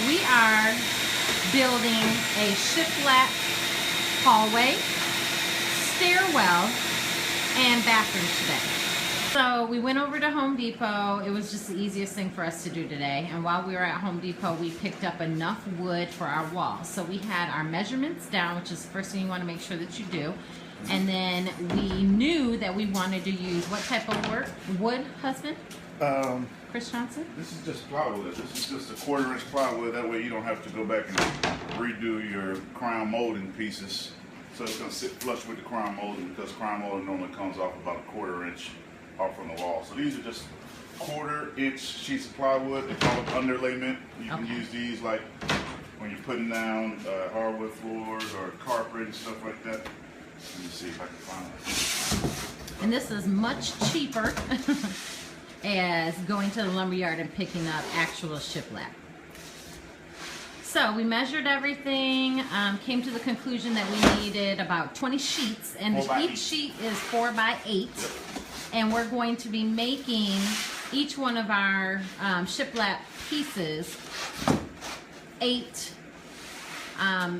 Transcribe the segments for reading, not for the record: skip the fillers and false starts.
we are building a shiplap hallway, stairwell, and bathroom today. So we went over to Home Depot. It was just the easiest thing for us to do today. And while we were at Home Depot, we picked up enough wood for our walls. So we had our measurements down, which is the first thing you want to make sure that you do. And then we knew that we wanted to use what type of wood, husband? Chris Johnson? This is just plywood. This is just a 1/4 inch plywood. That way you don't have to go back and redo your crown molding pieces. So it's going to sit flush with the crown molding, because crown molding normally comes off about a 1/4 inch off from the wall. So these are just 1/4 inch sheets of plywood. They call it underlayment. You can use these like when you're putting down hardwood floors or carpet and stuff like that. Let me see if I can find it. And this is much cheaper as going to the lumberyard and picking up actual shiplap. So we measured everything, came to the conclusion that we needed about 20 sheets, and each sheet is 4 by 8. And we're going to be making each one of our shiplap pieces 8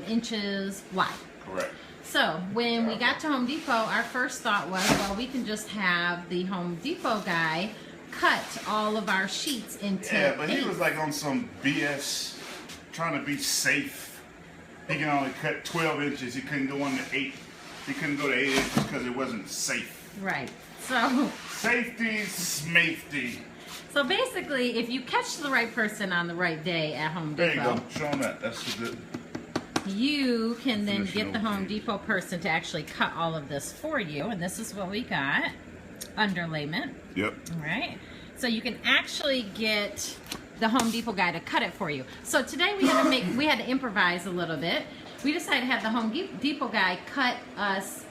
inches wide. Correct. So when we got to Home Depot, our first thought was, well, we can just have the Home Depot guy cut all of our sheets into 8. But he was like on some BS, trying to be safe. He can only cut 12 inches. He couldn't go on to 8. He couldn't go to 8 inches because it wasn't safe. Right. So safety, smafety. So basically, if you catch the right person on the right day at Home Depot, there you go. Show them that. That's good. You can then get the Home Depot person to actually cut all of this for you, and this is what we got. Underlayment. Yep. All right. So you can actually get the Home Depot guy to cut it for you. So today we had to improvise a little bit. We decided to have the Home Depot guy cut us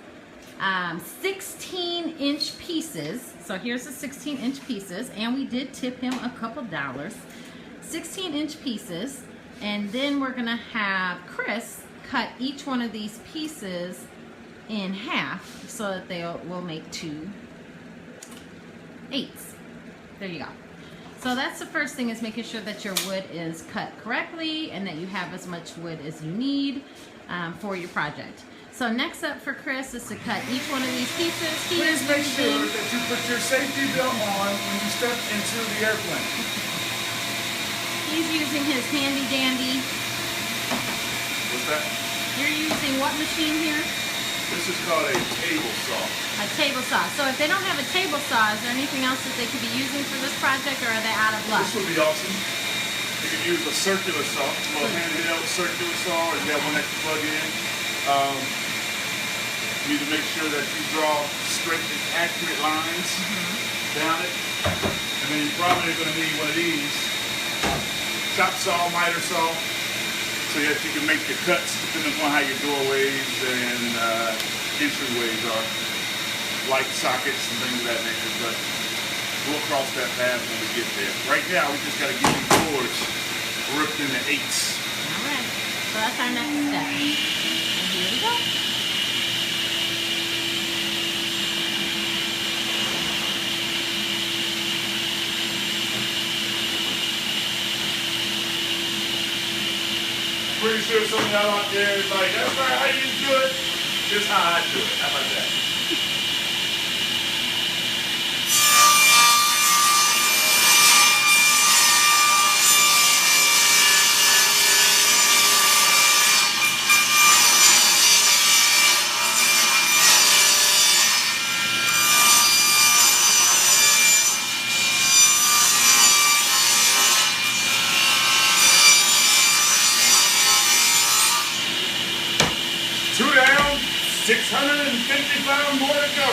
16-inch pieces. So here's the 16-inch pieces, and we did tip him a couple dollars. 16-inch pieces, and then we're gonna have Chris cut each one of these pieces in half so that they will make 2 8s. There you go. So that's the first thing, is making sure that your wood is cut correctly and that you have as much wood as you need for your project. So next up for Chris is to cut each one of these pieces. Please make sure that you put your safety belt on when you step into the airplane. He's using his handy dandy. What's that? You're using what machine here? This is called a table saw. A table saw. So if they don't have a table saw, is there anything else that they could be using for this project, or are they out of luck? This would be awesome. You could use a circular saw, a little handheld circular saw, or you have one that you plug in. You need to make sure that you draw straight and accurate lines down it. And then you're probably going to need one of these, chop saw, miter saw, so that you can make your cuts depending upon how your doorways and entryways are, light sockets and things of that nature. But we'll cross that path when we get there. Right now, we just got to get these boards ripped into 8s. All right. So that's our next step. And here we go. Pretty sure some of y'all out there is like, that's not how you do it. Just how I do it. How about that? Two down, 655 more to go.